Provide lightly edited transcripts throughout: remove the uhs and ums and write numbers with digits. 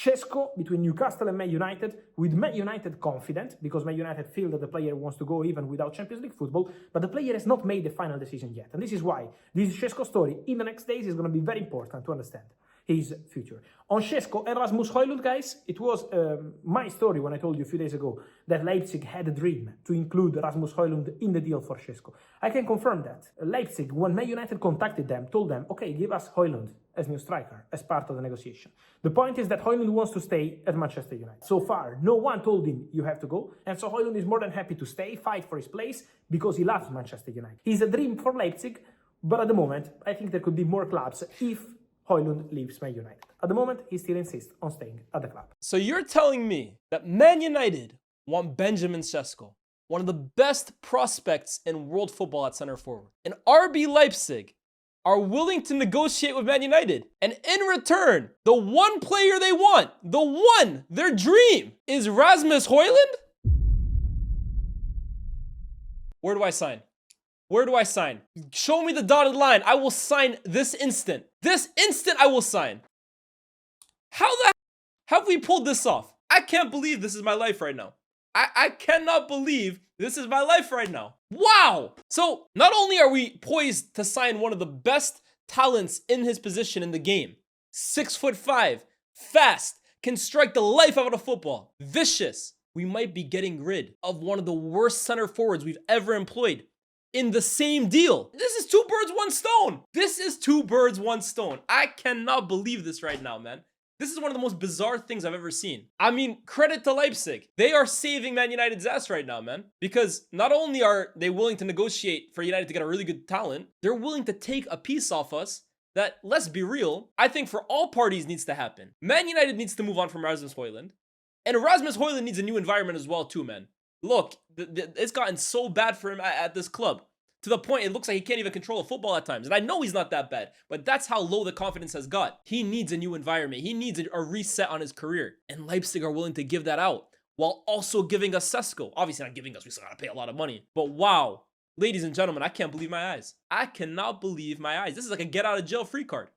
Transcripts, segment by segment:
Sesko between Newcastle and Man United, with Man United confident, because Man United feel that the player wants to go even without Champions League football, but the player has not made the final decision yet. And this is why this Sesko story in the next days is going to be very important to understand his future. On Sesko and Rasmus Hojlund, guys, it was my story when I told you a few days ago that Leipzig had a dream to include Rasmus Hojlund in the deal for Sesko. I can confirm that. Leipzig, when Man United contacted them, told them, okay, give us Hojlund as new striker, as part of the negotiation. The point is that Hojlund wants to stay at Manchester United. So far, no one told him you have to go, and so Hojlund is more than happy to stay, fight for his place, because he loves Manchester United. He's a dream for Leipzig, but at the moment, I think there could be more clubs if Hojlund leaves Man United. At the moment, he still insists on staying at the club. So you're telling me that Man United want Benjamin Sesko, one of the best prospects in world football at center forward, and RB Leipzig are willing to negotiate with Man United, and in return, the one player they want, their dream, is Rasmus Hojlund? Where do I sign? Where do I sign? Show me the dotted line. I will sign this instant. This instant I will sign. How the hell have we pulled this off? I can't believe this is my life right now. I cannot believe this is my life right now. Wow. So not only are we poised to sign one of the best talents in his position in the game, 6'5", fast, can strike the life out of football, vicious, we might be getting rid of one of the worst center forwards we've ever employed in the same deal. This is 2 birds, 1 stone. This is 2 birds, 1 stone. I cannot believe this right now, man. This is one of the most bizarre things I've ever seen. I mean, credit to Leipzig. They are saving Man United's ass right now, man. Because not only are they willing to negotiate for United to get a really good talent, they're willing to take a piece off us that, let's be real, I think for all parties needs to happen. Man United needs to move on from Rasmus Hojlund. And Rasmus Hojlund needs a new environment as well too, man. Look, it's gotten so bad for him at this club, to the point it looks like he can't even control a football at times. And I know he's not that bad, but that's how low the confidence has got. He needs a new environment. He needs a reset on his career. And Leipzig are willing to give that out while also giving us Sesko. Obviously not giving us, we still gotta pay a lot of money. But wow, ladies and gentlemen, I can't believe my eyes. I cannot believe my eyes. This is like a get out of jail free card.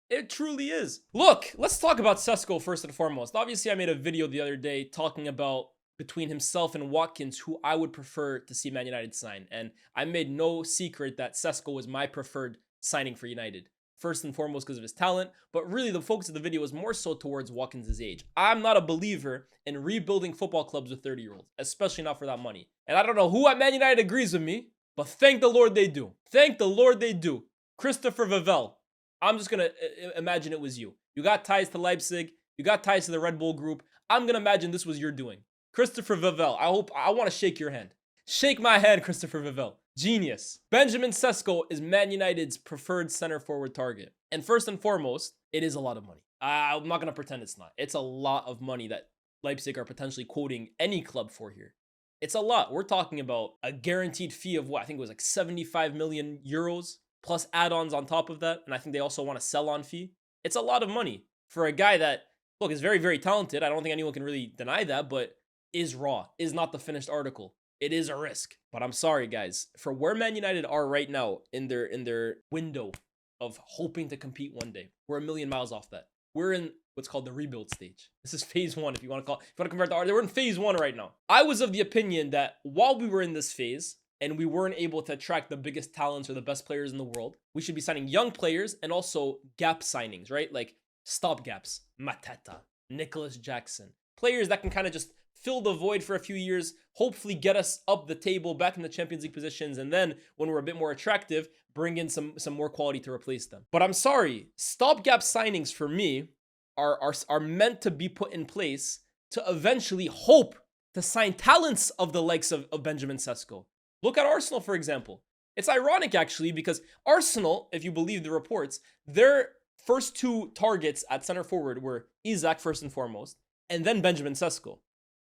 It truly is. Look, let's talk about Sesko first and foremost. Obviously, I made a video the other day talking about between himself and Watkins, who I would prefer to see Man United sign. And I made no secret that Sesko was my preferred signing for United. First and foremost because of his talent, but really the focus of the video was more so towards Watkins' age. I'm not a believer in rebuilding football clubs with 30-year-olds, especially not for that money. And I don't know who at Man United agrees with me, but thank the Lord they do. Thank the Lord they do. Christopher Vivell, I'm just going to imagine it was you. You got ties to Leipzig. You got ties to the Red Bull group. I'm going to imagine this was your doing. Christopher Vivell, I want to shake your hand. Shake my hand, Christopher Vivell. Genius. Benjamin Sesko is Man United's preferred center forward target. And first and foremost, it is a lot of money. I'm not going to pretend it's not. It's a lot of money that Leipzig are potentially quoting any club for here. It's a lot. We're talking about a guaranteed fee of what? I think it was like 75 million euros plus add-ons on top of that. And I think they also want a sell-on fee. It's a lot of money for a guy that, look, is very, very talented. I don't think anyone can really deny that, but is raw, is not the finished article. It is a risk. But I'm sorry, guys. For where Man United are right now in their window of hoping to compete one day, we're a million miles off that. We're in what's called the rebuild stage. This is phase 1, if you want to compare it to ours. We're in phase 1 right now. I was of the opinion that while we were in this phase and we weren't able to attract the biggest talents or the best players in the world, we should be signing young players and also gap signings, right? Like stopgaps, Mateta, Nicholas Jackson. Players that can kind of just fill the void for a few years, hopefully get us up the table, back in the Champions League positions, and then when we're a bit more attractive, bring in some more quality to replace them. But I'm sorry, stopgap signings for me are meant to be put in place to eventually hope to sign talents of the likes of Benjamin Sesko. Look at Arsenal, for example. It's ironic, actually, because Arsenal, if you believe the reports, their first 2 targets at center forward were Isak, first and foremost, and then Benjamin Sesko.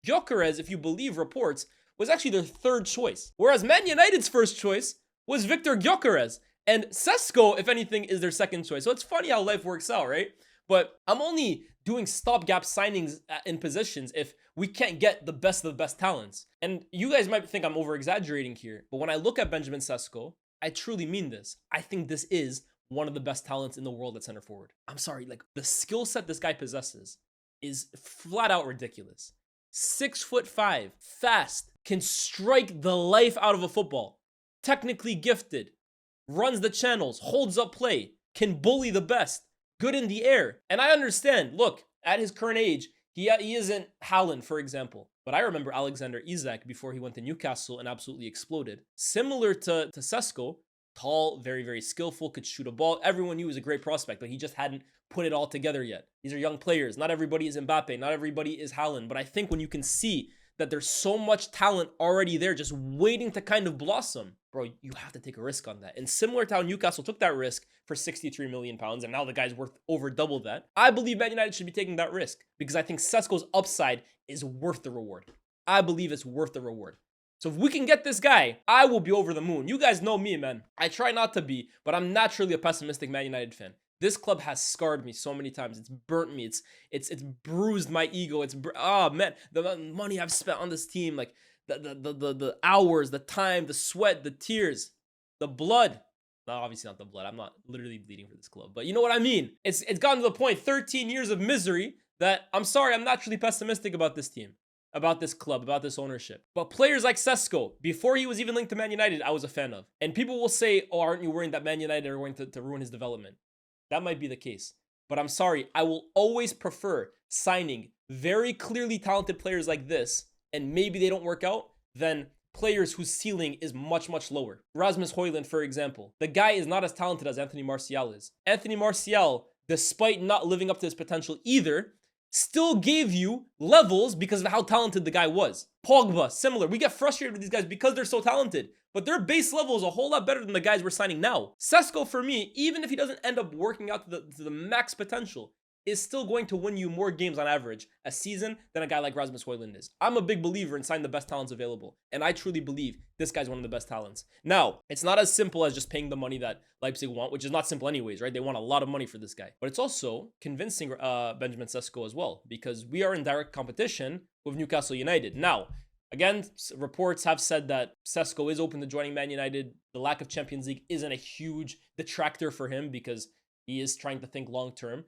Gyökeres, if you believe reports, was actually their 3rd choice. Whereas Man United's first choice was Victor Gyökeres. And Sesko, if anything, is their 2nd choice. So it's funny how life works out, right? But I'm only doing stopgap signings in positions if we can't get the best of the best talents. And you guys might think I'm over-exaggerating here, but when I look at Benjamin Sesko, I truly mean this. I think this is one of the best talents in the world at center forward. I'm sorry, like the skill set this guy possesses is flat out ridiculous. 6'5", fast, can strike the life out of a football, technically gifted, runs the channels, holds up play, can bully the best, good in the air. And I understand, look, at his current age, he isn't Haaland, for example. But I remember Alexander Isak before he went to Newcastle and absolutely exploded. Similar to Sesko, tall, very, very skillful, could shoot a ball. Everyone knew he was a great prospect, but he just hadn't put it all together yet. These are young players. Not everybody is Mbappe. Not everybody is Haaland. But I think when you can see that there's so much talent already there just waiting to kind of blossom, bro, you have to take a risk on that. And similar to how Newcastle took that risk for 63 million pounds, and now the guy's worth over double that, I believe Man United should be taking that risk because I think Sesko's upside is worth the reward. I believe it's worth the reward. So if we can get this guy, I will be over the moon. You guys know me, man. I try not to be, but I'm naturally a pessimistic Man United fan. This club has scarred me so many times. It's burnt me. It's bruised my ego. Oh man, the money I've spent on this team, like the hours, the time, the sweat, the tears, the blood. No, obviously not the blood. I'm not literally bleeding for this club, but you know what I mean. It's gotten to the point, 13 years of misery, that I'm sorry, I'm naturally pessimistic about this team, about this club, about this ownership. But players like Sesko, before he was even linked to Man United, I was a fan of. And people will say, oh, aren't you worried that Man United are going to ruin his development? That might be the case. But I'm sorry, I will always prefer signing very clearly talented players like this, and maybe they don't work out, than players whose ceiling is much, much lower. Rasmus Hojlund, for example. The guy is not as talented as Anthony Martial is. Anthony Martial, despite not living up to his potential either, still gave you levels because of how talented the guy was. Pogba, similar. We get frustrated with these guys because they're so talented, but their base level is a whole lot better than the guys we're signing now. Sesko, for me, even if he doesn't end up working out to the max potential, is still going to win you more games on average a season than a guy like Rasmus Hojlund is. I'm a big believer in signing the best talents available, and I truly believe this guy's one of the best talents. Now, it's not as simple as just paying the money that Leipzig want, which is not simple anyways, right? They want a lot of money for this guy. But it's also convincing Benjamin Sesko as well, because we are in direct competition with Newcastle United. Now, again, reports have said that Sesko is open to joining Man United. The lack of Champions League isn't a huge detractor for him because he is trying to think long-term.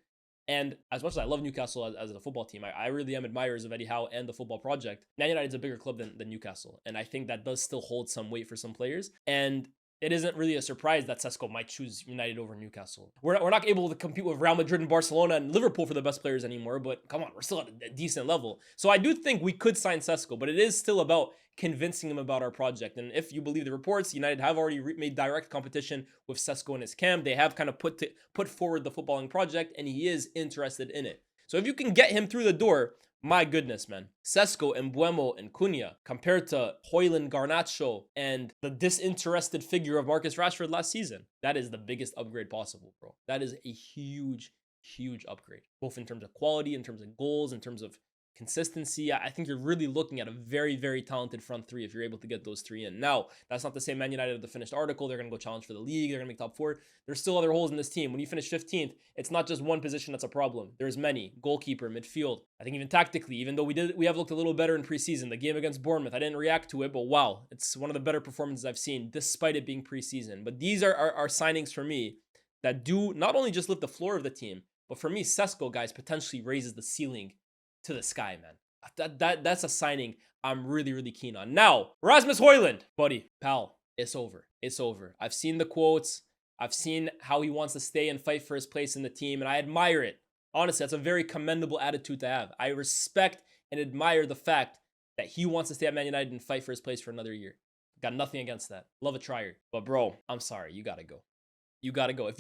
And as much as I love Newcastle as a football team, I really am admirers of Eddie Howe and the football project. Man United is a bigger club than Newcastle. And I think that does still hold some weight for some players. And it isn't really a surprise that Sesko might choose United over Newcastle. We're not able to compete with Real Madrid and Barcelona and Liverpool for the best players anymore, but come on, we're still at a decent level. So I do think we could sign Sesko, but it is still about convincing him about our project. And if you believe the reports, United have already made direct competition with Sesko in his camp. They have kind of put forward the footballing project, and he is interested in it. So if you can get him through the door, my goodness, man. Sesko, Mbeumo, and Cunha, compared to Hojlund, Garnacho, and the disinterested figure of Marcus Rashford last season, that is the biggest upgrade possible, bro. That is a huge, huge upgrade, both in terms of quality, in terms of goals, in terms of consistency. I think you're really looking at a very, very talented front three if you're able to get those three in. Now, that's not to say Man United have the finished article. They're going to go challenge for the league. They're going to make top four. There's still other holes in this team. When you finish 15th, it's not just one position that's a problem. There's many. Goalkeeper, midfield. I think even tactically, even though we have looked a little better in preseason. The game against Bournemouth, I didn't react to it, but wow, it's one of the better performances I've seen despite it being preseason. But these are signings for me that do not only just lift the floor of the team, but for me, Sesko, guys, potentially raises the ceiling to the sky, man. That's a signing I'm really, really keen on. Now, Rasmus Hojlund, buddy, pal, it's over. It's over. I've seen the quotes. I've seen how he wants to stay and fight for his place in the team, and I admire it. Honestly, that's a very commendable attitude to have. I respect and admire the fact that he wants to stay at Man United and fight for his place for another year. Got nothing against that. Love a trier. But bro, I'm sorry. You gotta go. You gotta go. If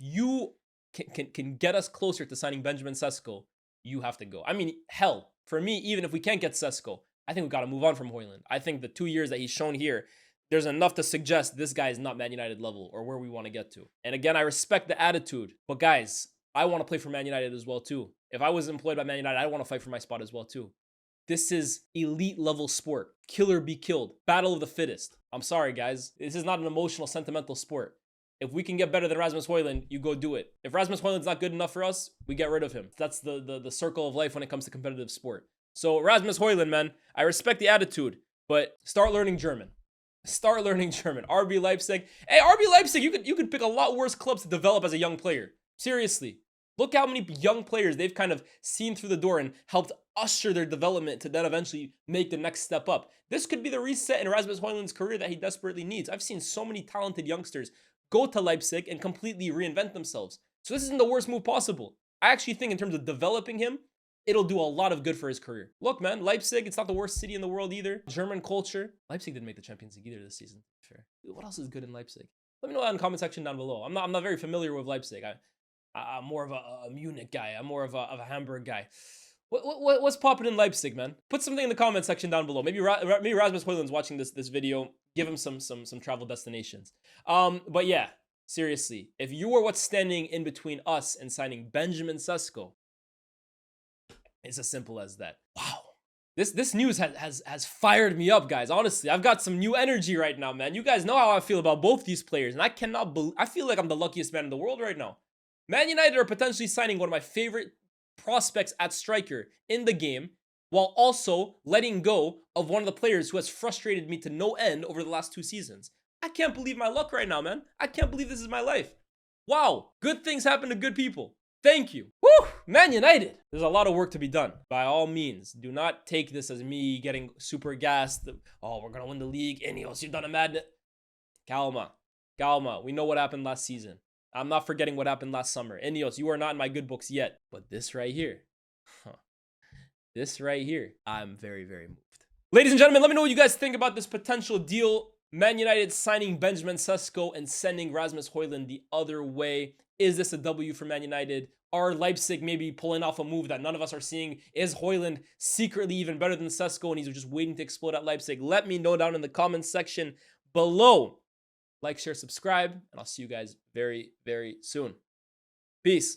you can get us closer to signing Benjamin Sesko, you have to go. I mean, hell, for me, even if we can't get Sesko, I think we've got to move on from Hojlund. I think the 2 years that he's shown here, there's enough to suggest this guy is not Man United level or where we want to get to. And again, I respect the attitude, but guys, I want to play for Man United as well too. If I was employed by Man United, I want to fight for my spot as well too. This is elite level sport. Kill or be killed. Battle of the fittest. I'm sorry, guys. This is not an emotional, sentimental sport. If we can get better than Rasmus Hojlund, you go do it. If Rasmus Hojlund's not good enough for us, we get rid of him. That's the circle of life when it comes to competitive sport. So Rasmus Hojlund, man, I respect the attitude, but start learning German. Start learning German. RB Leipzig. Hey, RB Leipzig, you could pick a lot worse clubs to develop as a young player. Seriously. Look how many young players they've kind of seen through the door and helped usher their development to then eventually make the next step up. This could be the reset in Rasmus Hojlund's career that he desperately needs. I've seen so many talented youngsters go to Leipzig and completely reinvent themselves. So this isn't the worst move possible. I actually think in terms of developing him, it'll do a lot of good for his career. Look, man, Leipzig, it's not the worst city in the world either. German culture. Leipzig didn't make the Champions League either this season. Fair. What else is good in Leipzig? Let me know that in the comment section down below. I'm not very familiar with Leipzig. I'm more of a Munich guy. I'm more of a Hamburg guy. What's popping in Leipzig, man? Put something in the comment section down below. Maybe Rasmus Hojlund's watching this video. Give him some travel destinations. But yeah, seriously, if you were what's standing in between us and signing Benjamin Sesko, it's as simple as that. Wow. This news has fired me up, guys. Honestly, I've got some new energy right now, man. You guys know how I feel about both these players, and I cannot believe, I feel like I'm the luckiest man in the world right now. Man United are potentially signing one of my favorite prospects at striker in the game, while also letting go of one of the players who has frustrated me to no end over the last 2 seasons. I can't believe my luck right now, man. I can't believe this is my life. Wow, good things happen to good people. Thank you. Woo! Man United. There's a lot of work to be done. By all means, do not take this as me getting super gassed. Oh, we're going to win the league. Ineos, you've done a madness. Calma. Calma. We know what happened last season. I'm not forgetting what happened last summer. Ineos, you are not in my good books yet. But this right here. This right here. I'm very, very moved. Ladies and gentlemen, let me know what you guys think about this potential deal. Man United signing Benjamin Sesko and sending Rasmus Hojlund the other way. Is this a W for Man United? Are Leipzig maybe pulling off a move that none of us are seeing? Is Hojlund secretly even better than Sesko and he's just waiting to explode at Leipzig? Let me know down in the comments section below. Like, share, subscribe, and I'll see you guys very, very soon. Peace.